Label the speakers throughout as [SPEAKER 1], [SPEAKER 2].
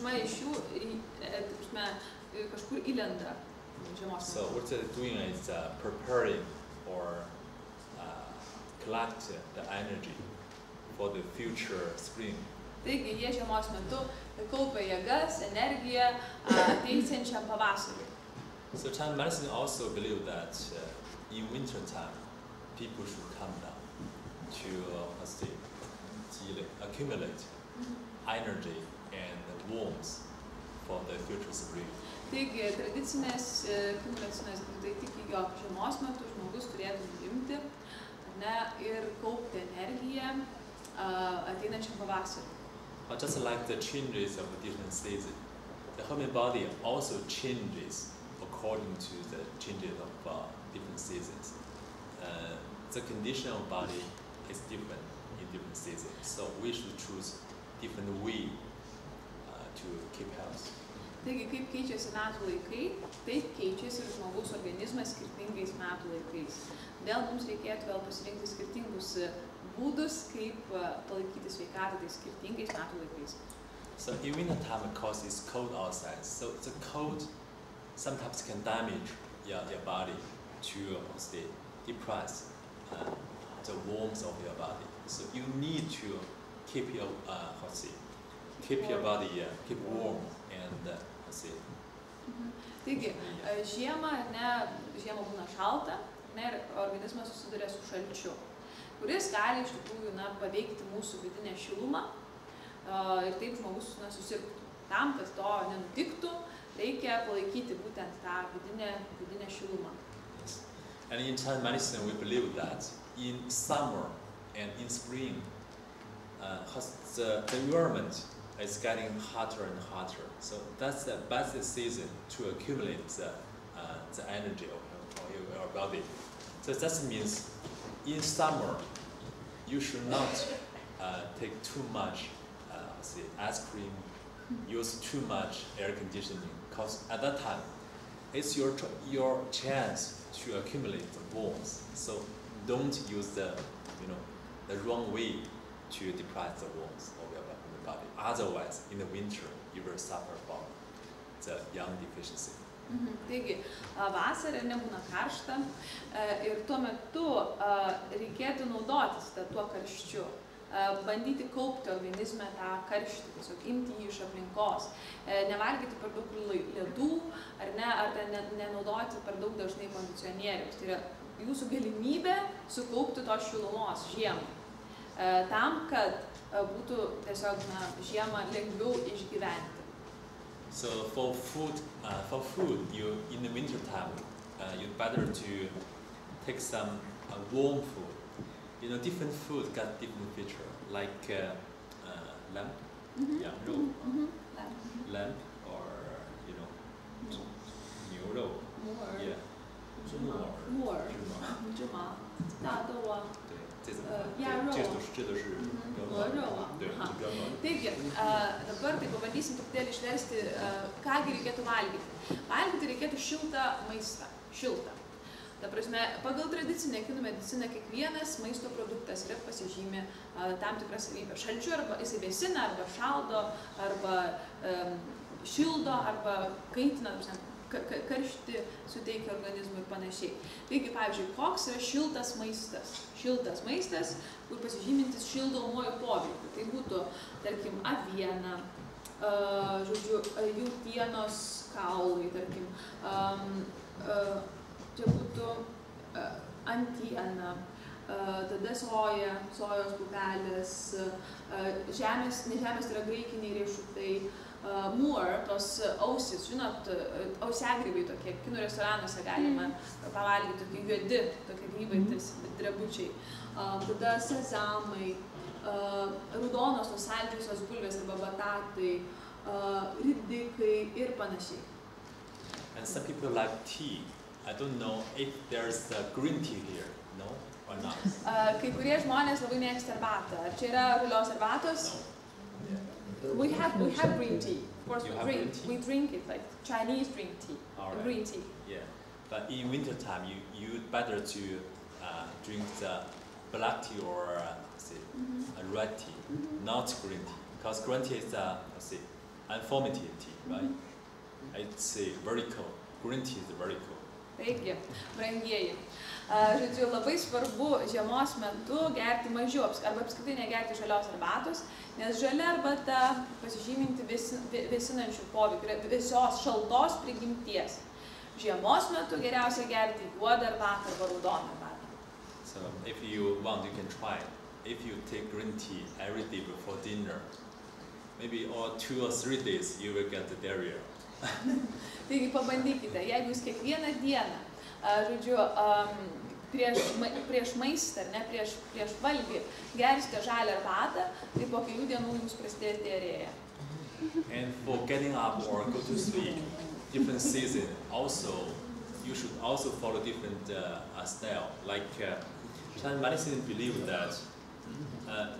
[SPEAKER 1] dauguma iš jų, kažkur įlenda žiemos metu.
[SPEAKER 2] So what they're doing is preparing or collect the energy for the future spring.
[SPEAKER 1] Taigi jie žiemos metu kaupia jėgas, energiją ateisiančiam pavasariui.
[SPEAKER 2] So Chinese medicine also believe that in winter time, people should come down to accumulate energy and warmth for the future spring.
[SPEAKER 1] Taigi tradicinės medicinos tai tiki, jog žiemos metu žmogus turėtų imti ir kaupti energiją ateinančiam pavasariui.
[SPEAKER 2] Just like the changes of different seasons, the human body also changes according to the changes of different seasons. The condition of body is different in different seasons, so we should choose different way to keep health.
[SPEAKER 1] Taigi, kaip keičiasi metų laikai, taip keičiasi ir žmogaus organizmas skirtingais metų laikais. Todėl mums reikėtų vėl pasirinkti skirtingus būdus, kaip palaikyti sveikatą tais skirtingais metų laikais.
[SPEAKER 2] So in winter time, because it's cold outside, so the cold sometimes can damage your body to depress the warmth of your body. So you need to keep your keep your body keep warm and
[SPEAKER 1] Taigi, žiemą būna šalta, ir organizmas susiduria su šalčiu, kuris gali iš tikrųjų paveikti mūsų vidinę šilumą ir taip žmogus susirgtų. Tam, kad to nenutiktų, reikia palaikyti būtent tą vidinę šilumą.
[SPEAKER 2] Yes. And in Chinese medicine, we believe that in summer and in spring, the environment is getting hotter and hotter. So that's the best season to accumulate the energy of your body. So that means in summer, you should not take too much ice cream, use too much air conditioning, because at that time, it's your chance to accumulate the warmth. So don't use the wrong way to deprive the warmth of your body. Otherwise, in the winter, you will suffer from the young deficiency.
[SPEAKER 1] Taigi, vasarą nebūna karšta ir tuo metu reikėtų naudotis tuo karščiu, bandyti kaupti organizme tą karštį, tiesiog imti jį iš aplinkos, nevalgyti per daug ledų ar nenaudoti per daug dažnai kondicionieriaus. Tai yra jūsų galimybė sukaupti tos šilumos žiemą, tam, kad būtų tiesiog žiemą lengviau išgyventi.
[SPEAKER 2] So for food, you in the winter time, you'd better to take some warm food. Different food got different feature, like lamb, lamb, or牛肉, yeah,
[SPEAKER 1] 芝麻，大豆啊，鸭肉，
[SPEAKER 2] 这都是
[SPEAKER 1] 鹅肉啊。Taigi, dabar tai pabandysim truputėlį išversti, kągi reikėtų valgyti. Valgyti reikėtų šiltą maistą. Šiltą. Ta prasme, pagal tradicinę kinų mediciną kiekvienas maisto produktas yra pasižymi tam tikrą savybę. Šalčiu arba jisai vėsina, arba šaldo, arba šildo, arba kaitina, karštį suteikia organizmui ir panašiai. Taigi, pavyzdžiui, koks yra šiltas maistas? Šiltas maistas, kur pasižymintis šildomuoju poveikiu. Tai būtų, tarkim, aviena, jautienos kaulai, tarkim, čia būtų antiena, tada soja, sojos pupelės, ne žemės tai yra graikiniai riešutai, moor, tos ausis, žinot, ausiagrybai tokie, kinų restoranuose galima pavalgyti, tokie juodi, tokie grybai, drebučiai, tada sezamai, raudonos tos saldžiosios bulvės arba batatai, ridikai ir panašiai.
[SPEAKER 2] And some people like tea. I don't know if there's green tea here, no or not.
[SPEAKER 1] Kai kurie žmonės labai mėgsta arbatą. Ar čia yra žalios arbatos?
[SPEAKER 2] No.
[SPEAKER 1] We have green tea. Of course, we drink it like Chinese drink tea.
[SPEAKER 2] Right.
[SPEAKER 1] Green tea.
[SPEAKER 2] Yeah, but in winter time, you'd better to drink the black tea or red tea, not green tea, because green tea is informative tea, right? I'd say very cool. Green tea is very cool.
[SPEAKER 1] Taigi, brangieji. Žodžiu, labai svarbu žiemos metu gerti mažiau, arba apskritai negerti žalios arbatos, nes žalia arbata pasižyminti vėsinančių poveikių, vėsios šaltos prigimties. Žiemos metu geriausia gerti juodą arbatą arba raudoną arbatą.
[SPEAKER 2] So if you want, you can try. If you take green tea every day before dinner, maybe 2 or 3 days you will get the diarrhea.
[SPEAKER 1] Taigi pabandykite, jeigu jūs kiekvieną dieną, žodžiu, prieš maistą, ne, prieš valgį, gersite žalią arbatą, tai po kelių dienų jums prasidės diarrėja.
[SPEAKER 2] And for getting up or go to sleep, different season, you should also follow different style. Like Chinese medicine believe that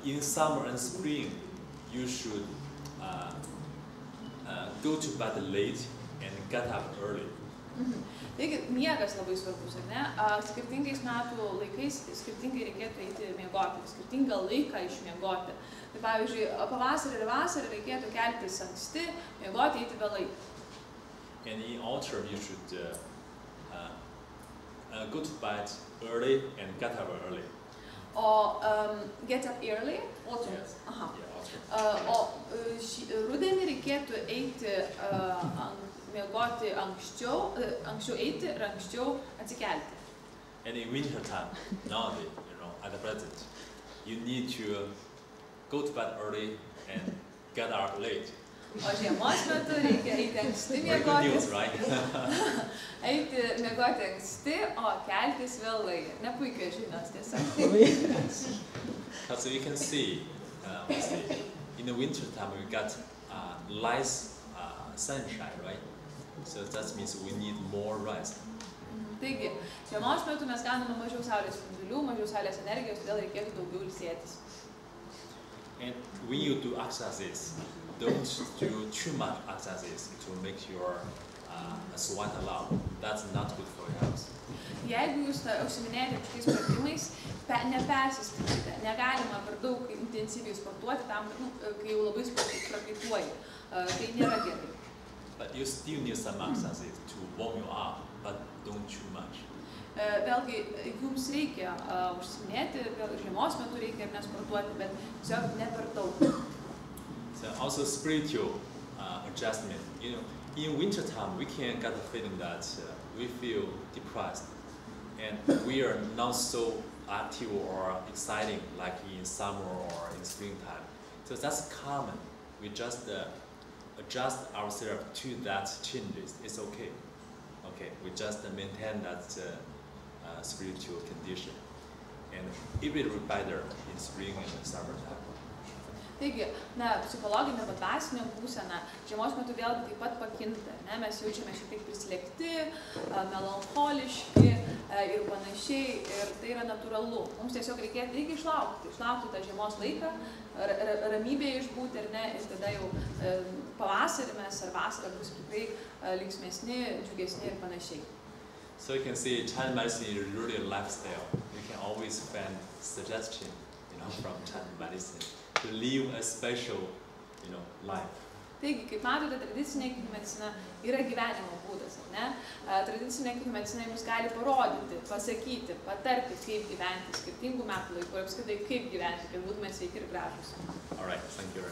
[SPEAKER 2] in summer and spring, you should go to bed late and get up early.
[SPEAKER 1] Taigi, miegas labai svarbus, ar ne? Skirtingais metų laikais skirtingai reikėtų eiti miegoti, skirtingą laiką išmiegoti. Tai pavyzdžiui, pavasarį ir vasarį reikėtų keltis anksti, miegoti, eiti vėlai.
[SPEAKER 2] And in autumn, you should go to bed early and get up early.
[SPEAKER 1] O get up early? Autumn.
[SPEAKER 2] Yes.
[SPEAKER 1] Aha.
[SPEAKER 2] Yeah,
[SPEAKER 1] O rudenį reikėtų eiti, miegoti anksčiau eiti ir anksčiau atsikelti.
[SPEAKER 2] And in winter time, nowadays, at the present, you need to go to bed early and get up late.
[SPEAKER 1] O žiemos metu reikia eiti anksti miegoti.
[SPEAKER 2] News, right?
[SPEAKER 1] Eiti miegoti anksti, o keltis vėlai. Nepuikios žinios, tiesiog.
[SPEAKER 2] So you can see, in the winter time we got less sunshine, right? So that means we need more rest.
[SPEAKER 1] Taigi, žiemos metu mes gauname mažiau saulės spindulių, mažiau saulės energijos, todėl reikėtų daugiau ilsėtis.
[SPEAKER 2] And when you do exercises, don't do too much exercises to make your sweat a lot. That's not good for your health.
[SPEAKER 1] Jeigu jūs užsiminėjate kažkokiais pratimais, nepersistengite. Negalima per daug intensyviai sportuoti tam, kai jau labai prakaituoji. Tai nėra gerai.
[SPEAKER 2] But you still need some exercises to warm you up, but don't too much.
[SPEAKER 1] Vėlgi, jums reikia užsiminėti, žiemos metu reikia ir nesportuoti, bet tiesiog ne per daug.
[SPEAKER 2] So also spiritual adjustment. In winter time, we can get the feeling that we feel depressed, and we are not so active or exciting like in summer or in springtime. So that's common. We just adjust ourselves to that changes. It's okay. Okay, we just maintain that spiritual condition, and it will be better in spring and summertime.
[SPEAKER 1] Taigi, psichologinė arba dvasinė būsena žiemos metu vėlgi taip pat pakinta. Mes jaučiame šiek tiek prislėgti, melancholiški ir panašiai, ir tai yra natūralu. Mums tiesiog reikia išlaukti tą žiemos laiką, ramybėje išbūti, ir tada jau pavasarį mes ar vasarą bus tikrai linksmesni, džiugesni ir panašiai.
[SPEAKER 2] So you can see Chinese medicine is really a lifestyle. You can always find suggestion, from Chinese medicine to live a special, life.
[SPEAKER 1] Taigi, kaip matote, tradicinė kinų medicina yra gyvenimo būdas, ar ne? Tradicinė kinų medicina jums gali parodyti, pasakyti, patarti, kaip gyventi skirtingų metų laikų ir apskritai kaip gyventi, kad būtume sveiki ir gražūs.
[SPEAKER 2] All right, thank you.